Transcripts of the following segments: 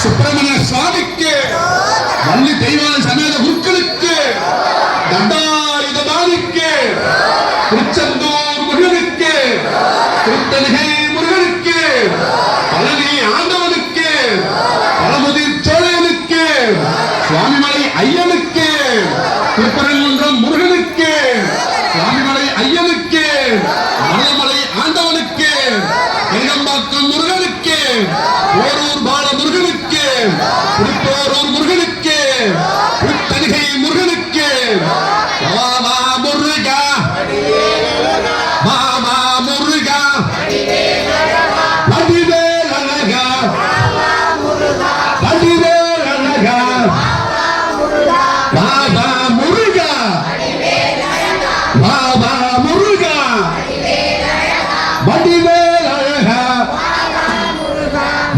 சுப்பிரமணிய சுவாமிக்கு, வள்ளி தெய்வான சமேத குருக்களுக்கு, தண்டாயுதபாணிக்கு, திருச்செந்தூர் முருகனுக்கு, திருத்தணிகை முருகனுக்கு, பழனி ஆண்டவனுக்கு, பழமுதிர் சோழனுக்கு, சுவாமிமலை ஐயனுக்கு, திருப்பரங்குன்றம் முருகனுக்கு, சுவாமிமலை ஐயனுக்கு, மலைமலை ஆண்டவனுக்கு, பெரியம்பாக்கம் முருகனுக்கு, ஓரூர் பால முருகனுக்கு, திருப்போரூர் முருகனுக்கு, திருத்தணிகை முருகனுக்கு, மாமா முருகா, மாமா முருகா, வடிவேல் அழகா, வடிவேல் அழகா, பாபா முருகா, பாபா முருகா, வடிவேல் அழகா,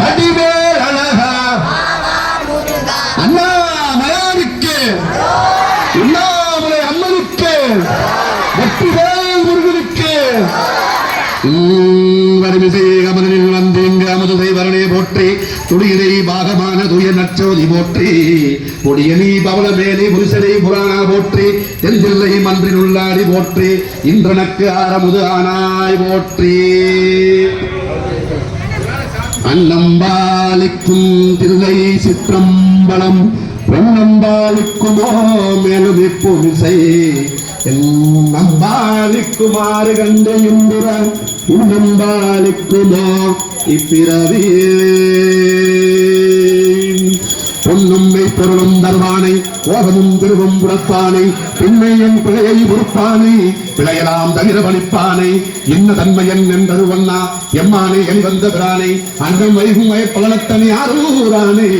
வடிவேல் அழகா, விசேகமனில் வந்தீங்க அமுதுதை வரணே போற்றி துடியிடை பாகமான துய நச்சோதி போற்றி பொடியனி பவள மேலி புருஷனை புராணா போற்றி தென்தில்லை மன்றில் உள்ளாடி போற்றி இன்றனக்கு ஆரமுது ஆனாய் போற்றி அன்னம்பாலிக்கும் தில்லை சிற்றம்பலம் பொன்னம்பாலிக்குமோ மேலும் இப்புவிசை நம்பாலிக்குமாறு கண்டு இன்புறன் உன்னம்பாலிக்குமோ இப்பிறவியே பொன்னும்மை பொருளும் தருவானை கோபமும் திருவும் புறப்பானை பின்மையின் பிழையை பொறுப்பானை பிழையலாம் தவிர பணிப்பானை என்ன தன்மையன் என்றருவண்ணா எம்மானை என் வந்த பிரானை அங்கம் வைகும் பலனத்தனி ஆரூரானை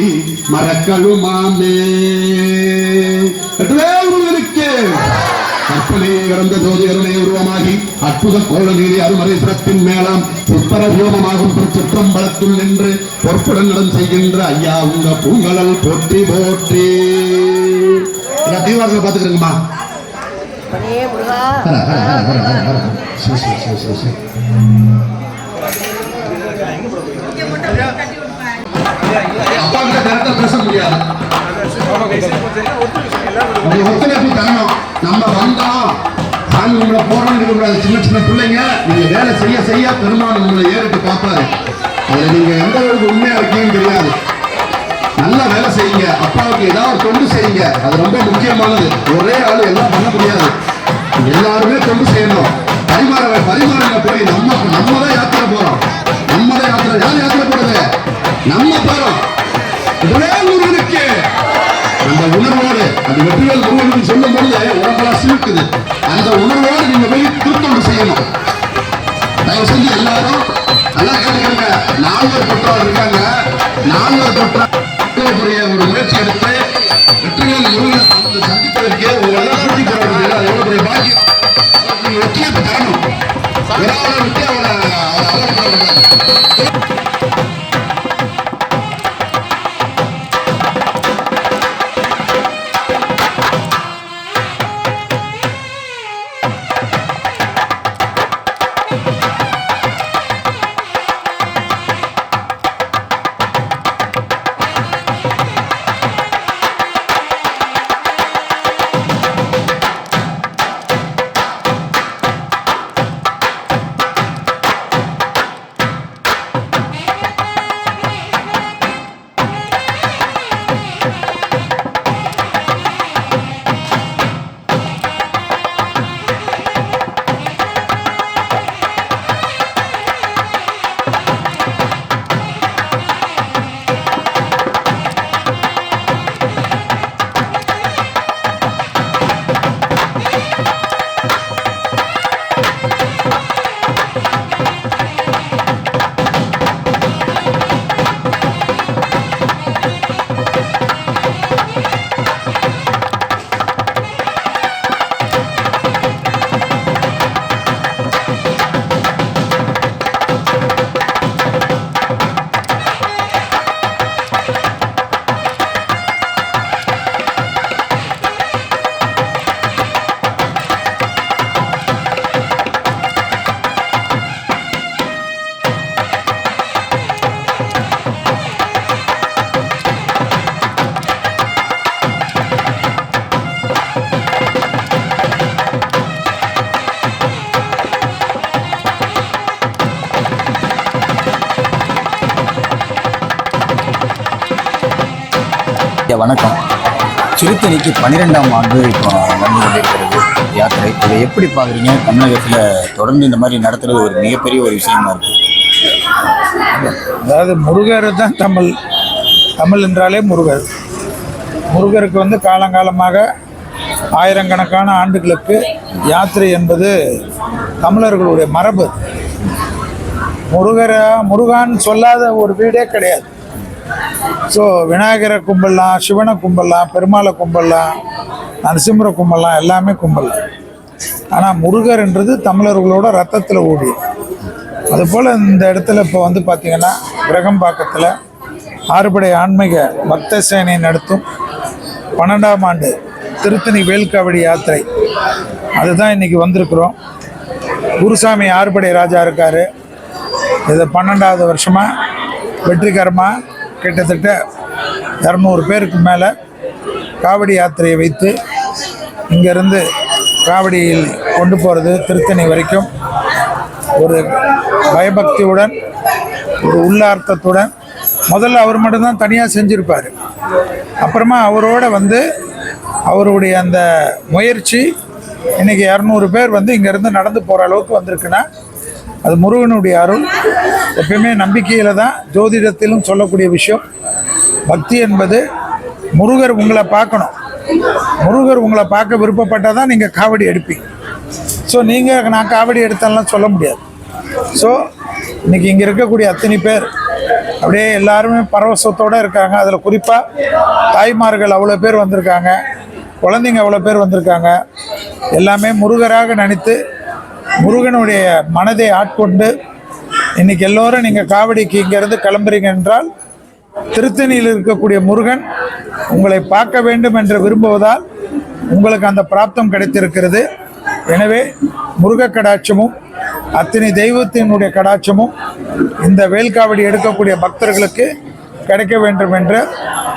மறக்கழுமாமே கற்பனையை கடந்த ஜோதிகருணை உருவமாகி அற்புத கோள நீதி அருமறை சிறப்பின் மேலாம் சிற்பர வியோமமாகும் சிற்றம்பலத்துள் நின்று பொற்புடன் நடம் செய்கின்ற ஐயா உங்க பூங்கலல் போற்றி போற்றி தீவாரத்தில் பாத்துக்கிறீங்கம்மா அப்பா கிட்ட கரெக்டா பேச முடியாது ஒத்துழைப்பு தரணும். நம்ம வந்தோம் சாமி உங்களை போறோம் இருக்கக்கூடாது. சின்ன சின்ன பிள்ளைங்க நீங்க வேலை செய்ய செய்ய பெருமாள் உங்களை ஏறிட்டு பார்ப்பாரு. அதுல நீங்க எந்த அளவுக்கு உண்மையா இருக்கீங்கன்னு தெரியாது. நல்லா வேலை செய்யுங்க. அப்பாவுக்கு ஏதாவது தொண்டு செய்யுங்க. அது ரொம்ப முக்கியமானது. ஒரே ஆளு எல்லாம் பண்ண முடியாது. எல்லாருமே தொண்டு செய்யணும். பரிமாறங்க போய் நம்ம தான் யாத்திரை போறோம். நம்ம தான் யாத்திரை. யார் யாத்திரை போறது? நம்ம போறோம். ஒரே முருகனுக்கு அந்த உணர்வோடு அந்த வெற்றிவேல் முருகனுக்கு சொல்லும் பொழுது உடம்பெல்லாம் சிலுக்குது. அந்த உணர்வோடு நீங்க போய் திருத்தொண்டு செய்யணும். தயவு செஞ்சு எல்லாரும் நல்லா கேட்டுக்கோங்க. 4 பெற்றோர் இருக்காங்க. 4 பெற்றோர் ஒரு முயற்சி எடுத்து வெற்றிவேல் முருகனை சந்திப்பதற்கு உங்களெல்லாம் கூட்டி போறது அது எவ்வளவு பெரிய பாக்கியம். நீங்க ஒத்துழைப்பு தரணும். விட்டு அவரை வணக்கம். திருத்தணிக்கு 12ஆம் ஆண்டு இப்போ நடந்து கொண்டிருக்கிறது யாத்திரை. இதை எப்படி பார்க்குறீங்க? தமிழகத்தில் தொடர்ந்து இந்த மாதிரி நடத்துறது ஒரு மிகப்பெரிய ஒரு விஷயமா இருக்குது. அதாவது முருகர் தான் தமிழ் என்றாலே முருகர். முருகருக்கு காலங்காலமாக ஆயிரக்கணக்கான ஆண்டுகளுக்கு யாத்திரை என்பது தமிழர்களுடைய மரபு. முருகான்னு சொல்லாத ஒரு வீடே கிடையாது. ஸோ விநாயகரை கும்பிடலாம், சிவனை கும்பிடலாம், பெருமாளை கும்பிடலாம், நரசிம்மரை கும்பிடலாம், எல்லாமே கும்பிடலாம். ஆனால் முருகர்ன்றது தமிழர்களோட ரத்தத்தில் ஓடி. அதுபோல் இந்த இடத்துல இப்போ பார்த்திங்கன்னா கிரகம்பாக்கத்தில் ஆறுபடை ஆன்மீக பக்த சேனை நடத்தும் 12ஆம் ஆண்டு திருத்தணி வேல்காவடி யாத்திரை. அதுதான் இன்றைக்கி வந்திருக்கிறோம். குருசாமி ஆறுபடை ராஜா இருக்கார், இது 12வது வருஷமாக வெற்றிகரமாக கிட்டத்தட்ட 200 பேருக்கு மேலே காவடி யாத்திரையை வைத்து இங்கேருந்து காவடியில் கொண்டு போகிறது திருத்தணி வரைக்கும் ஒரு பயபக்தியுடன் ஒரு உள்ளார்த்தத்துடன். முதல்ல அவர் மட்டும்தான் தனியாக செஞ்சுருப்பார். அப்புறமா அவரோட வந்து அவருடைய அந்த முயற்சி இன்றைக்கி 200 பேர் வந்து இங்கேருந்து நடந்து போகிற அளவுக்கு வந்திருக்குன்னா அது முருகனுடைய அருள். எப்பயுமே நம்பிக்கையில் தான் ஜோதிடத்திலும் சொல்லக்கூடிய விஷயம். பக்தி என்பது முருகர் உங்களை பார்க்கணும். முருகர் உங்களை பார்க்க விருப்பப்பட்டால் தான் நீங்கள் காவடி எடுப்பீங்க. ஸோ நீங்கள் நான் காவடி எடுத்தாலாம் சொல்ல முடியாது. ஸோ இன்றைக்கி இங்கே இருக்கக்கூடிய அத்தனை பேர் அப்படியே எல்லாருமே பரவசத்தோடு இருக்காங்க. அதில் குறிப்பாக தாய்மார்கள் அவ்வளோ பேர் வந்திருக்காங்க, குழந்தைங்க அவ்வளோ பேர் வந்திருக்காங்க. எல்லாமே முருகராக நினைத்து முருகனுடைய மனதை ஆட்கொண்டு இன்றைக்கி எல்லோரும் நீங்கள் காவடிக்கு இங்கேருந்து கிளம்புறீங்க என்றால் திருத்தணியில் இருக்கக்கூடிய முருகன் உங்களை பார்க்க வேண்டும் என்று விரும்புவதால் உங்களுக்கு அந்த பிராப்தம் கிடைத்திருக்கிறது. எனவே முருக கடாட்சமும் அத்தனை தெய்வத்தினுடைய கடாட்சமும் இந்த வேல்காவடி எடுக்கக்கூடிய பக்தர்களுக்கு கிடைக்க வேண்டும் என்று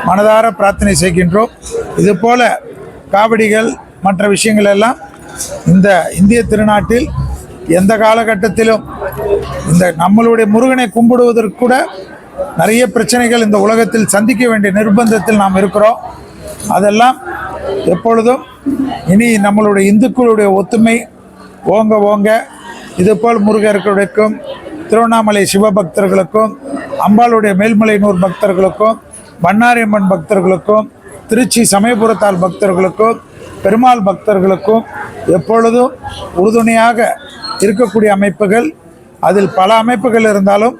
மனதார பிரார்த்தனை செய்கின்றோம். இதுபோல காவடிகள் மற்ற விஷயங்கள் எல்லாம் இந்த இந்திய திருநாட்டில் எந்த காலகட்டத்திலும் இந்த நம்மளுடைய முருகனை கும்பிடுவதற்கு கூட நிறைய பிரச்சனைகள் இந்த உலகத்தில் சந்திக்க வேண்டிய நிர்பந்தத்தில் நாம் இருக்கிறோம். அதெல்லாம் எப்பொழுதும் இனி நம்மளுடைய இந்துக்களுடைய ஒத்துமை ஓங்க ஓங்க இதுபோல் முருகர்களுக்கும் திருவண்ணாமலை சிவபக்தர்களுக்கும் அம்பாளுடைய மேல்மலையனூர் பக்தர்களுக்கும் பண்ணாரியம்மன் பக்தர்களுக்கும் திருச்சி சமயபுரத்தால் பக்தர்களுக்கும் பெருமாள் பக்தர்களுக்கும் எப்பொழுதும் உறுதுணையாக இருக்கக்கூடிய அமைப்புகள், அதில் பல அமைப்புகள் இருந்தாலும்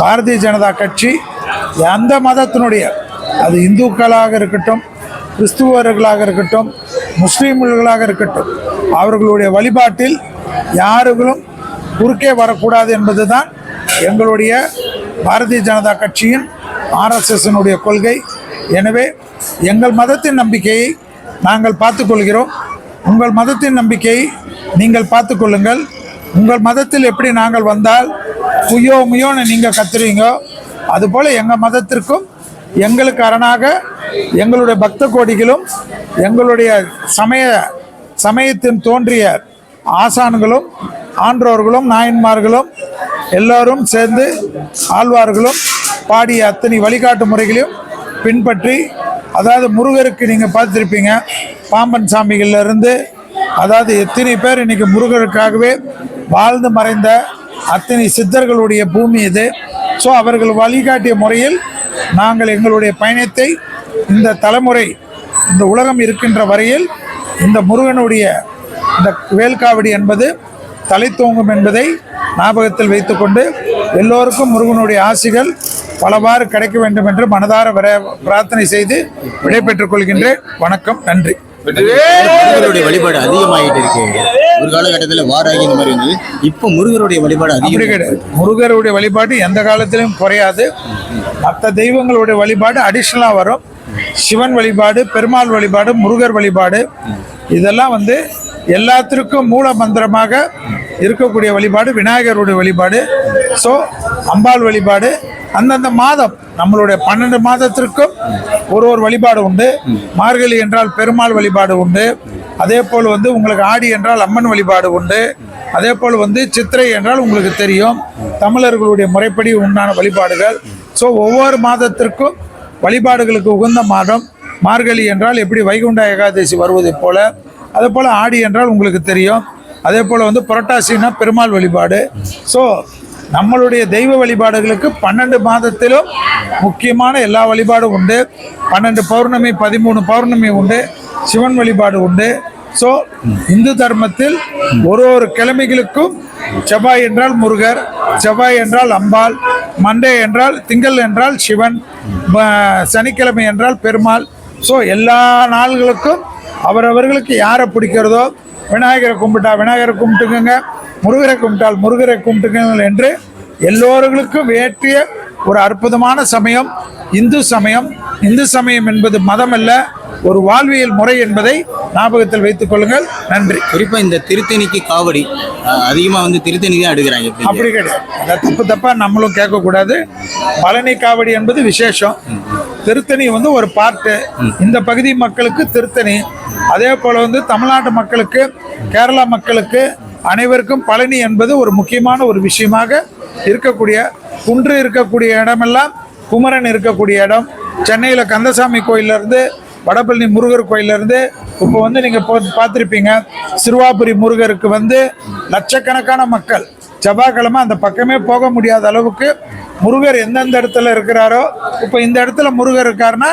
பாரதிய ஜனதா கட்சி எந்த மதத்தினுடைய, அது இந்துக்களாக இருக்கட்டும், கிறிஸ்துவர்களாக இருக்கட்டும், முஸ்லீம்களாக இருக்கட்டும், அவர்களுடைய வழிபாட்டில் யாருகளும் குறுக்கே வரக்கூடாது என்பது தான் எங்களுடைய பாரதிய ஜனதா கட்சியின் RSSனுடைய கொள்கை. எனவே எங்கள் மதத்தின் நம்பிக்கையை நாங்கள் பார்த்துக்கொள்கிறோம். உங்கள் மதத்தின் நம்பிக்கையை நீங்கள் பார்த்துக்கொள்ளுங்கள். உங்கள் மதத்தில் எப்படி நாங்கள் வந்தால் முயோ முயோன்னு நீங்கள் கத்துறீங்கோ, அதுபோல் எங்கள் மதத்திற்கும் எங்களுக்கு அரணாக எங்களுடைய பக்த கோடிகளும் எங்களுடைய சமயத்தின் தோன்றிய ஆசான்களும் ஆன்றோர்களும் நாயன்மார்களும் எல்லோரும் சேர்ந்து ஆழ்வார்களும் பாடிய அத்தனை வழிகாட்டு முறைகளையும் பின்பற்றி, அதாவது முருகருக்கு நீங்கள் பார்த்துருப்பீங்க, பாம்பன் சாமிகள்லேருந்து அதாவது எத்தனை பேர் இன்றைக்கி முருகருக்காகவே வாழ்ந்து மறைந்த அத்தனை சித்தர்களுடைய பூமி இது. ஸோ அவர்கள் வழிகாட்டிய முறையில் நாங்கள் எங்களுடைய பயணத்தை இந்த தலைமுறை, இந்த உலகம் இருக்கின்ற வரையில் இந்த முருகனுடைய இந்த வேல்காவடி என்பது தலை தோங்கும் என்பதை ஞாபகத்தில் வைத்துக்கொண்டு எல்லோருக்கும் முருகனுடைய ஆசிகள் பலவாறு கிடைக்க வேண்டும் என்று மனதார பிரார்த்தனை செய்து விடைபெற்றுக் கொள்கின்றேன். வணக்கம், நன்றி. முருகருடைய வழிபாடு அதிகமாகிட்டு இருக்கு. ஒரு காலகட்டத்தில் வாராகி இந்த மாதிரி இருந்தது. இப்போ முருகருடைய வழிபாடு அதிகம். முருகருடைய வழிபாடு எந்த காலத்திலும் குறையாது. மற்ற தெய்வங்களுடைய வழிபாடு அடிஷ்னலாக வரும். சிவன் வழிபாடு, பெருமாள் வழிபாடு, முருகர் வழிபாடு, இதெல்லாம் வந்து எல்லாத்திற்கும் மூல மந்திரமாக இருக்கக்கூடிய வழிபாடு விநாயகருடைய வழிபாடு. ஸோ அம்பாள் வழிபாடு அந்தந்த மாதம் நம்மளுடைய 12 மாதத்திற்கும் ஒரு வழிபாடு உண்டு. மார்கழி என்றால் பெருமாள் வழிபாடு உண்டு. அதே போல் வந்து உங்களுக்கு ஆடி என்றால் அம்மன் வழிபாடு உண்டு. அதே போல் வந்து சித்திரை என்றால் உங்களுக்கு தெரியும் தமிழர்களுடைய முறைப்படி உண்டான வழிபாடுகள். ஸோ ஒவ்வொரு மாதத்திற்கும் வழிபாடுகளுக்கு உகந்த மாதம். மார்கழி என்றால் எப்படி வைகுண்ட ஏகாதசி வருவதை போல, அதே போல் ஆடி என்றால் உங்களுக்கு தெரியும். அதே போல் வந்து புரட்டாசினா பெருமாள் வழிபாடு. ஸோ நம்மளுடைய தெய்வ வழிபாடுகளுக்கு 12 மாதத்திலும் முக்கியமான எல்லா வழிபாடும் உண்டு. 12 பௌர்ணமி, 13 பௌர்ணமி உண்டு. சிவன் வழிபாடு உண்டு. ஸோ இந்து தர்மத்தில் ஒரு கிழமைகளுக்கும் செவ்வாய் என்றால் முருகர், செவ்வாய் என்றால் அம்பாள், மண்டே என்றால் திங்கள் என்றால் சிவன், சனிக்கிழமை என்றால் பெருமாள். ஸோ எல்லா நாள்களுக்கும் அவரவர்களுக்கு யாரை பிடிக்கிறதோ, விநாயகரை கும்பிட்டா விநாயகரை கும்பிட்டுக்குங்க, முருகரை கும்பிட்டால் முருகரை கும்பிட்டுக்குங்கள் என்று எல்லோர்களுக்கும் வேற்றிய ஒரு அற்புதமான சமயம் இந்து சமயம். இந்து சமயம் என்பது மதம் அல்ல, ஒரு வாழ்வியல் முறை என்பதை ஞாபகத்தில் வைத்துக் கொள்ளுங்கள். நன்றி. குறிப்பா இந்த திருத்தணிக்கு காவடி அதிகமா வந்து திருத்தணி தான் எடுக்கிறாங்க. அப்படி கிடையாது. அதை தப்பா நம்மளும் கேட்கக்கூடாது. பழனி காவடி என்பது விசேஷம். திருத்தணி வந்து ஒரு பார்ட்டு. இந்த பகுதி மக்களுக்கு திருத்தணி, அதே போல வந்து தமிழ்நாட்டு மக்களுக்கு, கேரளா மக்களுக்கு அனைவருக்கும் பழனி என்பது ஒரு முக்கியமான ஒரு விஷயமாக இருக்கக்கூடிய, குன்று இருக்கக்கூடிய இடமெல்லாம் குமரன் இருக்கக்கூடிய இடம். சென்னையில் கந்தசாமி கோயிலிருந்து, வடபழனி முருகர் கோயிலிருந்து, இப்போ வந்து நீங்கள் பார்த்துருப்பீங்க சிறுவாபுரி முருகருக்கு வந்து லட்சக்கணக்கான மக்கள் செவ்வாய்க்கிழமை அந்த பக்கமே போக முடியாத அளவுக்கு முருகர் எந்தெந்த இடத்துல இருக்கிறாரோ, இப்போ இந்த இடத்துல முருகர் இருக்காருன்னா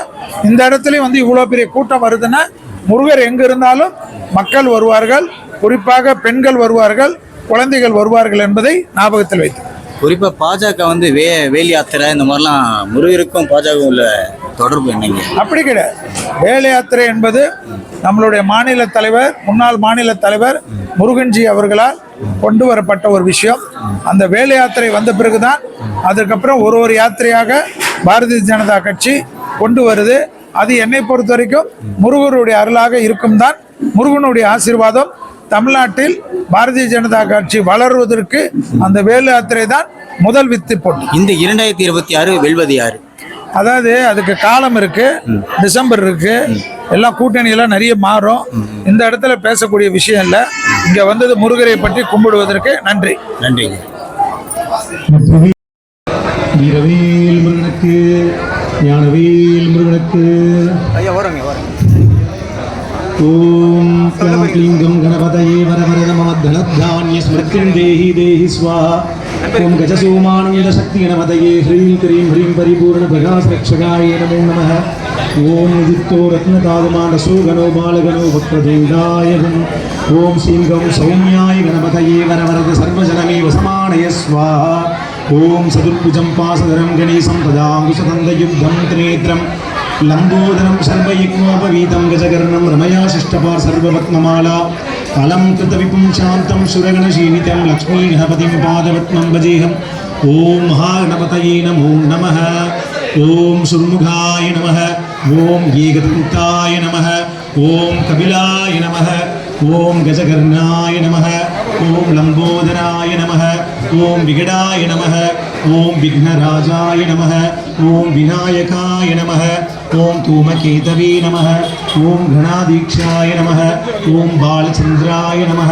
இந்த இடத்துலையும் வந்து இவ்வளோ பெரிய கூட்டம் வருதுன்னா முருகர் எங்கே இருந்தாலும் மக்கள் வருவார்கள். குறிப்பாக பெண்கள் வருவார்கள், குழந்தைகள் வருவார்கள் என்பதை ஞாபகத்தில் வைத்து. குறிப்பா பாஜக வந்து வேல் யாத்திரை இந்த மாதிரிலாம் முருகருக்கும் பாஜக உள்ள தொடர்பு என்னங்க? அப்படி கிடையாது. வேல் யாத்திரை என்பது நம்மளுடைய மாநில தலைவர், முன்னாள் மாநில தலைவர் முருகன்ஜி அவர்களால் கொண்டு வரப்பட்ட ஒரு விஷயம். அந்த வேல் யாத்திரை வந்த பிறகுதான் அதுக்கப்புறம் ஒரு யாத்திரையாக பாரதிய ஜனதா கட்சி கொண்டு வருது. அது என்னை பொறுத்த வரைக்கும் முருகருடைய அருளாக இருக்கும் தான். முருகனுடைய ஆசீர்வாதம் தமிழ்நாட்டில் பாரதிய ஜனதா கட்சி வளர்வதற்கு அந்த வேலு யாத்திரை தான் முதல் வித்து போட்டு. இந்த 2026 வெல்வது யாரு? அதாவது அதுக்கு காலம் இருக்கு, டிசம்பர் இருக்கு, எல்லாம் கூட்டணியெல்லாம் நிறைய மாறும். இந்த இடத்துல பேசக்கூடிய விஷயம் இல்லை. இங்க வந்தது முருகரை பற்றி கும்பிடுவதற்கு. நன்றி. நன்றி. வீரவேல் முருகனுக்கு, ஞானவேல் முருகனுக்கு. ஓம் க்ளீங்கம் கணபதயே வரவர நம தனதான்ய ஸ்மிருத்திம் தேஹி தேஹி ஸ்வாஹா. ஓம் கஜசோமானந்த சக்தி கணபதயே ஹ்ரீம் க்ரீம் ஹ்ரீம் பரிபூர்ண பிரகாஷ ரக்ஷகாய நமோ நமः. ஓம் உதித்தோ ரத்னதாதுமானசோ கணோ பாலகணோ வக்ரதுண்டாயகம். ஓம் ஸ்ரீங்கம் சௌமியாய கணபதயே வரவரத சர்வஜனமே வசமானய ஸ்வாஹா. ஓம் சதுர்புஜம் பாசதரம் கணேசம் ததாங்குசதந்தயுக்தம் திரிநேத்ரம் लंबोदरम सर्वयज्ञोपवीतं गजकर्णं रमया शिष्टपार सर्ववत्नमाला अलं कृतविपुं शान्तं सुरगणशीलितं लक्ष्मीगणपतिं पादपद्मं भजेऽहम्. ओं महागणपतये नमो नमः. ओं सुर्मुखाय नमः. ओं एकदन्ताय नमः. ओं कपिलाय नमः. ओं गजकर्णाय नमः. ओं लंबोदराय नमः. ओं विकटाय नमः. ओं विघ्नराजाय नमः. ओं विनायकाय नमः. ओं धूमकेतवे नमः. ओं गणाधीक्षाय नमः. ओं बालचंद्राय नमः.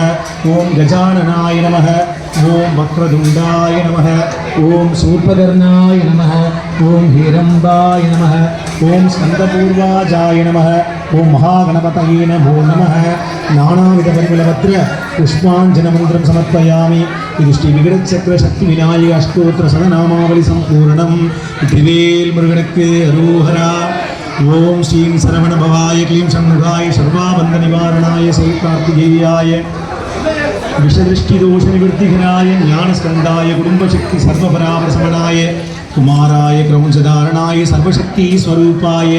ओं गजाननाय नमः. ओं वक्रतुंडाय नमः. ओं शूर्पकर्णाय नमः. ओं हिरंबाय नमः. ओं स्कंदपूर्वाजाय नमः. ओं महागणपतये नमो नमः. नानाविधपरिमलपत्र पुष्पाञ्जनमन्त्रं समर्पयामि. இது ஸ்ரீ விகடச்சக்கர சக்தி விநாயக அஷ்டோத்திர சதநாமாவளி சம்பூர்ணம். திரிவேல் முருகனுக்கு அரோஹரா. ஓம் ஸ்ரீம் சரவண பவாய க்ளீம் சண்முகாய சர்வாபந்த நிவாரணாய சௌகார்த்திகேயாய விஷதிருஷ்டி தோஷ நிவர்த்திகராய ஞானஸ்கந்தாய குடும்பசக்தி சர்வபராபரசமனாய कुमाराय क्रौंचधारणाय सर्वशक्ति स्वरूपाय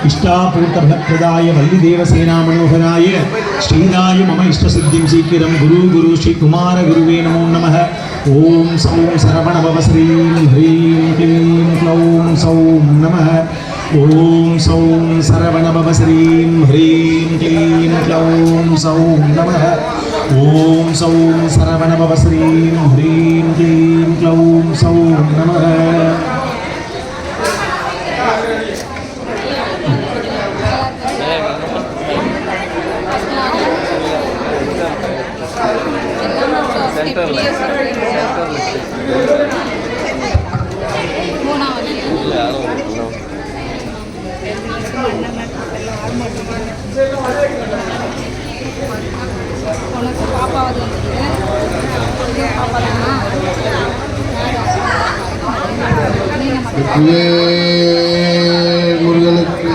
इष्टापूर्तफलप्रदाय वल्लीदेवसेना मनोहराय श्रीदाय मम इष्टसिद्धिं शीघ्रं गुरु गुरु श्री कुमार गुरुवे नमो नमः. ओम सौं सरवणभव श्रीं ह्रीं क्लीं क्लौं सौं नमः. ओम सौं सरवणभव श्रीं ह्रीं क्लीं क्लौं सौं नमः. ओम सौं सरवणभव श्रीं ह्रीं क्लीं क्लौं सौं नमः. முருகனுக்கு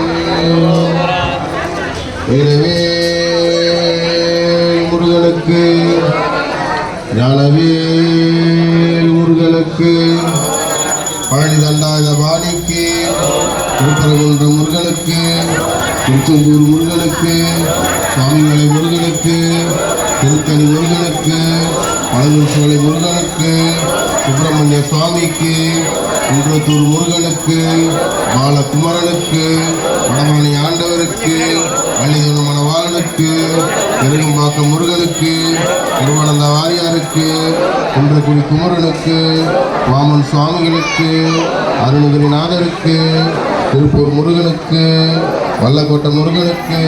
முருகனுக்கு ஞானவேல் முருகனுக்கு பழனி தண்டாயுத பாணிக்கு திருப்பரங்குன்றம் முருகனுக்கு திருச்செந்தூர் முருகனுக்கு சுவாமிமலை முருகனுக்கு திருத்தணி முருகனுக்கு பழனூர் சோலை முருகனுக்கு சுப்பிரமணிய சுவாமிக்கு குன்றத்தூர் முருகனுக்கு பாலகுமரனுக்கு வடமணி ஆண்டவருக்கு திருவாக்கம் முருகனுக்கு, திருவனந்த வாரியாருக்கு, குன்றக்குடி குமரனுக்கு, வாமன் சுவாமிகளுக்கு, அருணகிரிநாதருக்கு, திருப்பூர் முருகனுக்கு, வல்லக்கோட்டை முருகனுக்கு,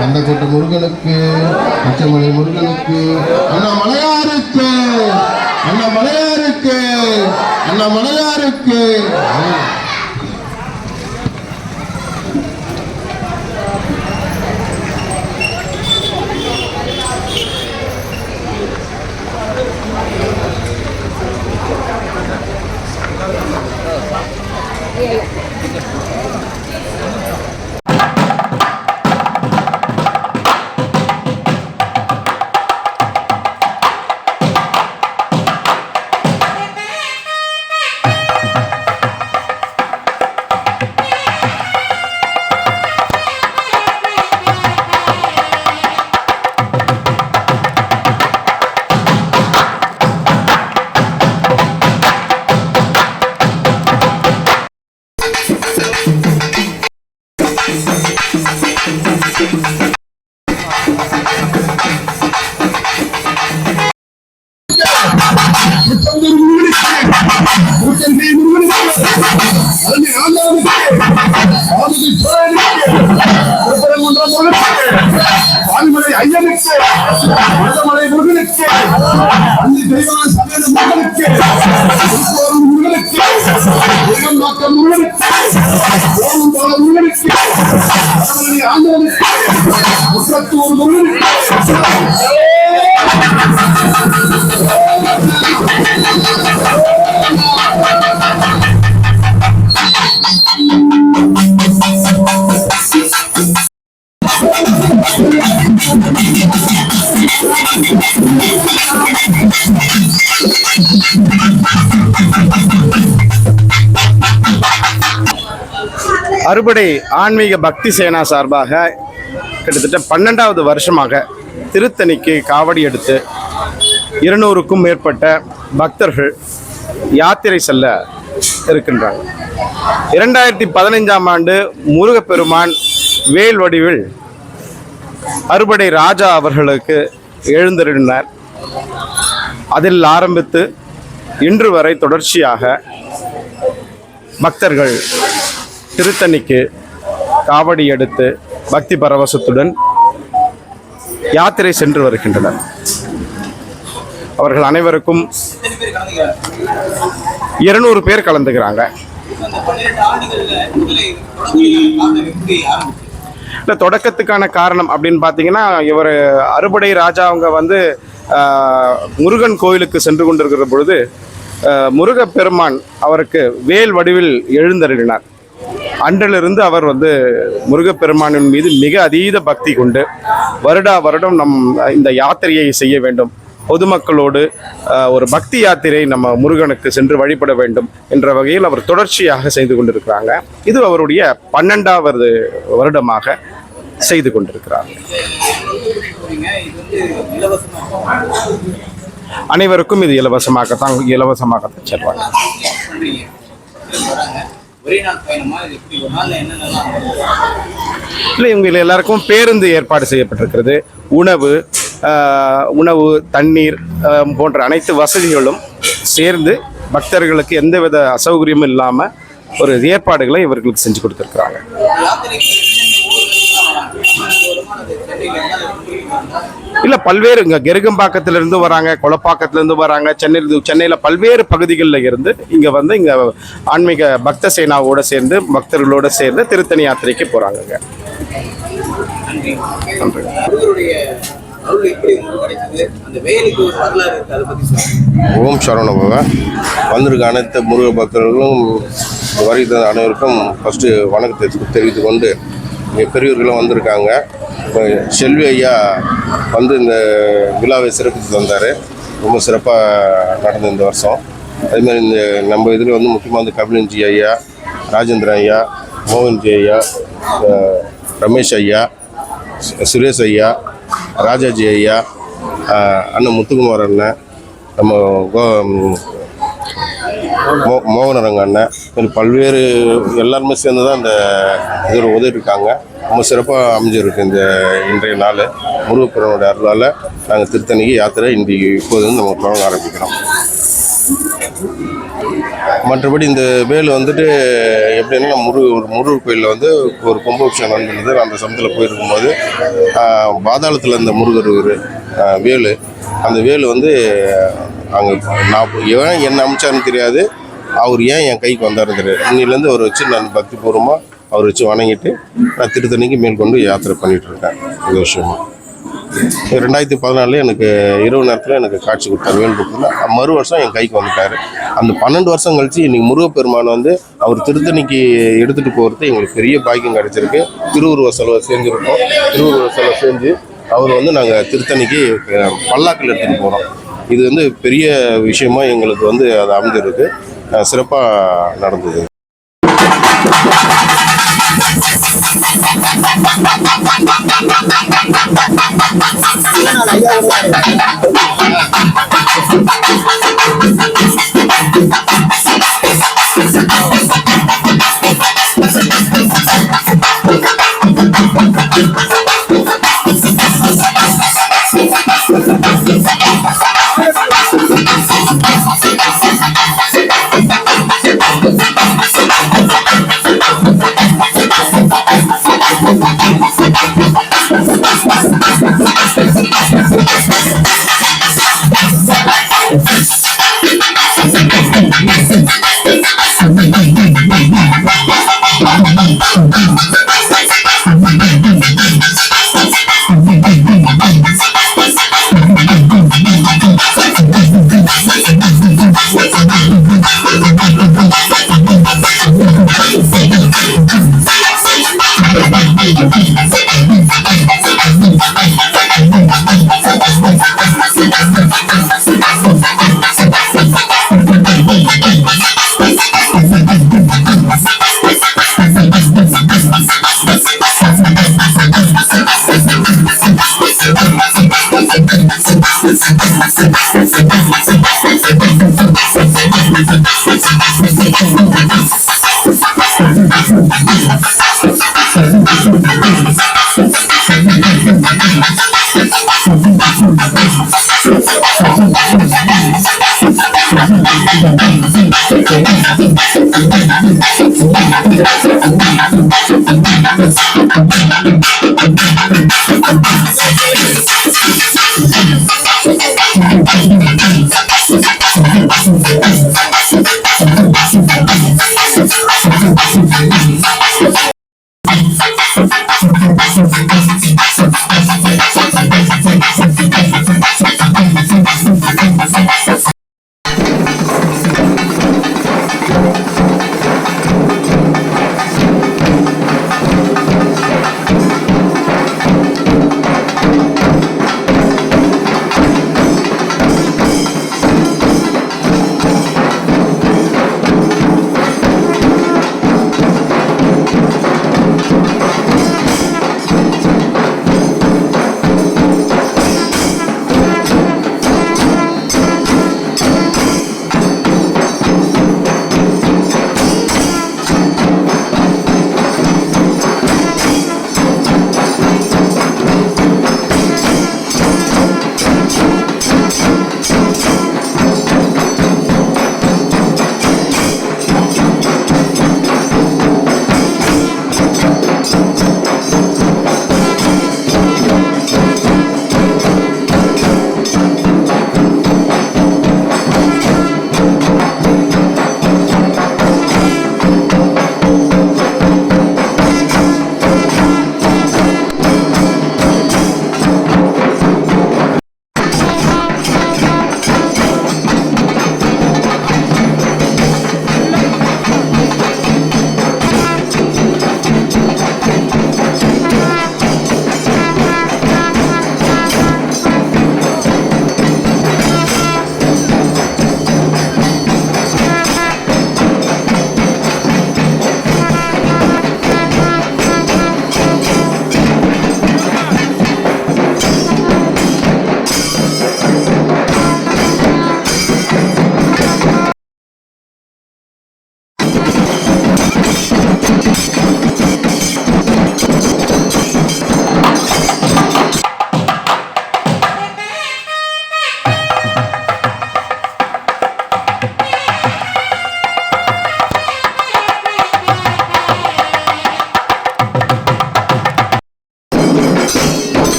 கந்தக்கோட்டை முருகனுக்கு, பச்சைமலை முருகனுக்கு, அண்ணாமலையாருக்கு, அண்ணாமலையாருக்கு, அண்ணாமலையாருக்கு. அறுபடை ஆன்மீக பக்தி சேனா சார்பாக கிட்டத்தட்ட 12வது வருஷமாக திருத்தணிக்கு காவடி எடுத்து 200க்கும் மேற்பட்ட பக்தர்கள் யாத்திரை செல்ல இருக்கின்றார்கள். 2015ஆம் ஆண்டு முருகப்பெருமான் வேல் வடிவில் அறுபடை ராஜா அவர்களுக்கு எழுந்தருளினார். அதில் ஆரம்பித்து இன்று வரை தொடர்ச்சியாக பக்தர்கள் திருத்தணிக்கு காவடி எடுத்து பக்தி பரவசத்துடன் யாத்திரை சென்று வருகின்றனர். அவர்கள் அனைவருக்கும் 200 பேர் கலந்துக்கிறாங்க. இல்லை, தொடக்கத்துக்கான காரணம் அப்படின்னு பார்த்தீங்கன்னா, இவர் அறுபடை ராஜா அவங்க வந்து முருகன் கோயிலுக்கு சென்று கொண்டிருக்கிற பொழுது முருகப்பெருமான் அவருக்கு வேல் வடிவில் எழுந்தருளினார். அன்றிலிருந்து அவர் வந்து முருகப்பெருமானின் மீது மிக அதீத பக்தி கொண்டு வருடா வருடம் இந்த யாத்திரையை செய்ய வேண்டும், பொதுமக்களோடு ஒரு பக்தி யாத்திரை நம்ம முருகனுக்கு சென்று வழிபட வேண்டும் என்ற வகையில் அவர் தொடர்ச்சியாக செய்து கொண்டிருக்கிறாங்க. இது அவருடைய 12வது வருடமாக செய்து கொண்டிருக்கிறார். அனைவருக்கும் இது இலவசமாகத்தான் செல்வாங்க. இல்லை, இவங்க எல்லாருக்கும் பேருந்து ஏற்பாடு செய்யப்பட்டிருக்கிறது. உணவு, தண்ணீர் போன்ற அனைத்து வசதிகளும் சேர்ந்து பக்தர்களுக்கு எந்தவித அசௌகரியமும் இல்லாமல் ஒரு ஏற்பாடுகளை இவர்களுக்கு செஞ்சு கொடுத்துருக்குறாங்க. இல்லை, பல்வேறு இங்கே கெருகம்பாக்கத்திலிருந்து வராங்க, கொளப்பாக்கத்திலேருந்து வராங்க, சென்னையில் பல்வேறு பகுதிகளில் இருந்து இங்கே வந்து இங்கே ஆன்மீக பக்த சேனாவோடு சேர்ந்து பக்தர்களோடு சேர்ந்து திருத்தணி யாத்திரைக்கு போகிறாங்க. ஓம் சரவணபவ. வந்திருக்க அனைத்து முருக பக்தர்களும் வருகிற அனைவருக்கும் ஃபஸ்ட்டு வணக்கத்தை தெரிவித்து கொண்டு, இங்கே பெரியவர்களும் வந்திருக்காங்க. செல்வி ஐயா வந்து இந்த விழாவை சிறப்பித்து தந்தார். ரொம்ப சிறப்பாக நடந்த இந்த வருஷம். அதேமாதிரி இந்த நம்ம இதில் வந்து முக்கியமாக வந்து கபிலன்ஜி ஐயா, ராஜேந்திரன் ஐயா, மோகன்ஜி ஐயா, ரமேஷ் ஐயா, சுரேஷ் ஐயா, ராஜாஜி ஐயா, அண்ணன் முத்துக்குமார் அண்ணன், நம்ம மோகனரங்க அண்ணன், பல்வேறு எல்லாருமே சேர்ந்து தான் இந்த இதில் உதவிருக்காங்க. ரொம்ப சிறப்பாக அமைஞ்சிருக்கு இந்த இன்றைய நாள். முருகப்பெருமானுடைய அருளால் நாங்கள் திருத்தணிக்கு யாத்திரை இன்றைக்கு இப்போது வந்து நம்ம தொடங்க ஆரம்பிக்கிறோம். மற்றபடி இந்த வேல் வந்துட்டு எப்படின்னா முருகர் கோயிலில் வந்து ஒரு கும்பாபிஷேகம் நடந்தது. அந்த சமயத்தில் போயிருக்கும்போது பாதாளத்தில் இந்த முருகர் ஒரு வேலு, அந்த வேலு வந்து அங்கே நான் என்ன அமைச்சாருன்னு தெரியாது, அவர் ஏன் என் கைக்கு வந்தாருன்னு தெரியாது. இன்னிலேருந்து அவரை வச்சு நான் பக்திபூர்வமாக அவரை வச்சு வணங்கிட்டு நான் திருத்தணிக்கு மேற்கொண்டு யாத்திரை பண்ணிகிட்ருக்கேன். இந்த விஷயமா 2014 எனக்கு இரவு நேரத்தில் எனக்கு காட்சி கொடுத்தார் வேல் கொடுத்தா. மறு வருஷம் என் கைக்கு வந்துட்டார். அந்த 12 வருஷம் கழித்து இன்றைக்கி முருகப்பெருமான் வந்து அவர் திருத்தணிக்கு எடுத்துகிட்டு போகிறது எங்களுக்கு பெரிய பாக்கியம் கிடச்சிருக்கு. திருவுருவ செலவை செஞ்சுருக்கோம். திருவுருவ செலவை செஞ்சு அவர் வந்து நாங்கள் திருத்தணிக்கு பல்லாக்கில் எடுத்துகிட்டு போகிறோம். இது வந்து பெரிய விஷயமா எங்களுக்கு வந்து அது அமைஞ்சிருக்கு. சிறப்பாக நடந்தது.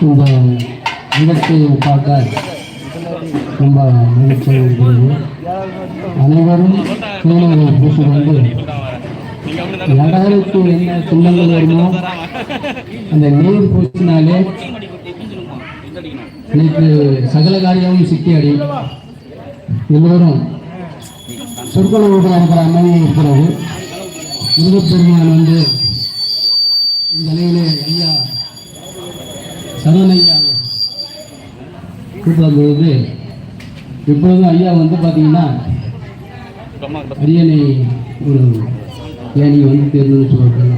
இந்த நிகழ்ச்சியை பார்க்க ரொம்ப மகிழ்ச்சியாக இருக்கிறது. அனைவரும் தேனியை பூசிக்கொண்டு யாராருக்கு என்ன துன்பங்கள் வருமோ அந்த நீர் பூசினாலே இன்னைக்கு சகல காரியமும் சிக்கி அடையும். எல்லோரும் சொற்களோடு இருக்கிற அமைதியாக இருக்கிறது. முருகப்பெருமான் வந்து இந்த நிலையிலே ஐயா சரவணையா கூப்பிடும் பொழுது இப்பொழுதும் ஐயா வந்து பார்த்தீங்கன்னா அரியணை ஒரு ஏணி வந்து தேர்ந்தெடுத்து சொல்கிறாங்க.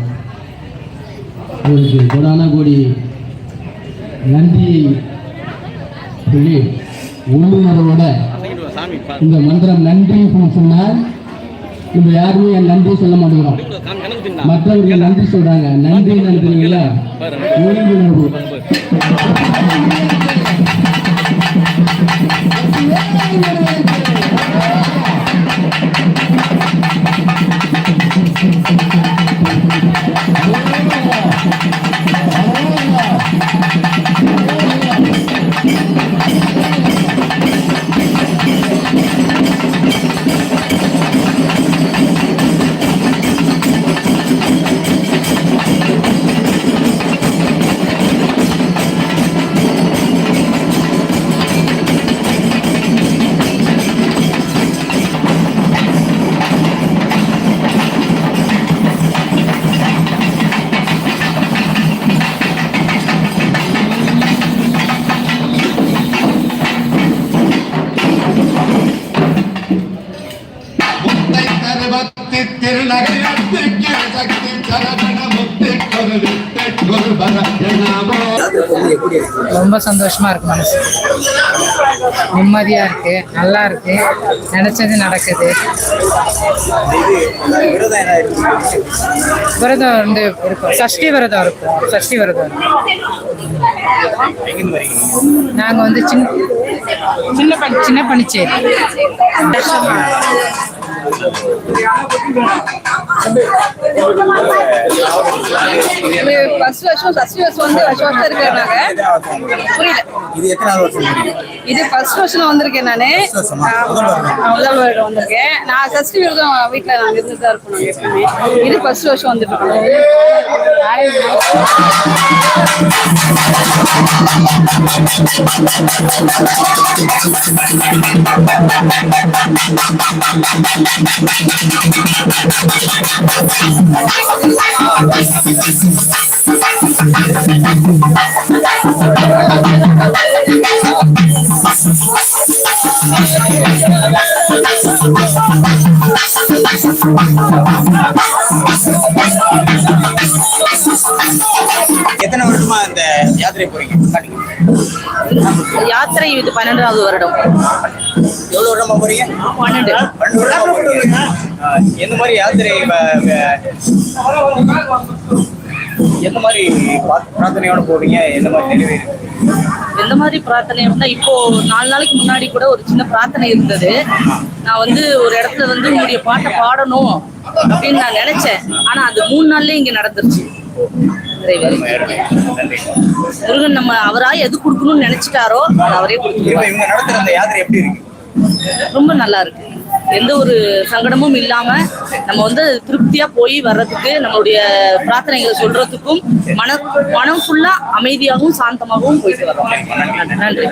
அவருக்கு கொடான கோடி நன்றியை சொல்லி உள்ளுணர்வோட இந்த மந்திரம் நன்றி சொன்னால் நம்ம யாருமே என் நன்றி சொல்ல மாட்டேங்கிறோம். மற்றவங்க நன்றி சொல்றாங்க. நன்றி நன்றிங்களா உள்ளுணர்வு. ரொம்ப சந்தோஷமா இருக்கு, மனசு நிம்மதியா இருக்கு, நல்லா இருக்கு, நினைச்சது நடக்குது. விரதம் வந்து இருக்கும், சஷ்டி விரதம் இருக்கும். சஷ்டி விரதம் நாங்க வந்து சின்ன பணிச்சேரி. இது ஃபர்ஸ்ட் வருஷம் சஷ்டி வருஷம் வந்து வருஷம் இருக்கிறனாங்க. புரியல, இது ஃபர்ஸ்ட் வருஷம் வந்திருக்கேன் நானு. முதல் வருடம் வந்திருக்கேன் நான். சஷ்டி விரதம் வீட்டுல நாங்க இருந்துட்டு தான் இருப்போம் எப்பவுமே. இது ஃபர்ஸ்ட் வருஷம் வந்துட்டு இருக்கோம். எத்தனை வருஷமா இந்த யாத்திரை போறீங்க? யாத்திரை இது 12வது வருடம். எவ்வளவு வருடமா போறீங்க? 12 வருடமா போறீங்க. எந்த மாதிரி யாத்திரை, எந்த மாதிரி பிரார்த்தனையோட போவீங்க? எந்த மாதிரி நிறைவேறு? எந்த மாதிரி பிரார்த்தனை அப்படின்னா, இப்போ 4 நாளைக்கு முன்னாடி கூட ஒரு சின்ன பிரார்த்தனை இருந்தது. நான் வந்து ஒரு இடத்துல வந்து உங்களுடைய பாட்டை பாடணும் அப்படின்னு நான் நினைச்சேன். ஆனா அது 3 நாள்லயே இங்க நடந்துருச்சு. முருகன் நம்ம அவரா எது கொடுக்கணும்னு நினைச்சிட்டாரோ அது அவரே கொடுத்துருவாரு. இவங்க நடத்துற அந்த யாத்திரை எப்படி இருக்கு? ரொம்ப நல்லா இருக்கு. எந்த ஒரு சங்கடமும் இல்லாம நம்ம வந்து திருப்தியா போய் வர்றதுக்கு, நம்மளுடைய பிரார்த்தனைகளை சொல்றதுக்கும் மனம் ஃபுல்லா அமைதியாகவும் சாந்தமாகவும் போயிட்டு வரோம். நன்றி.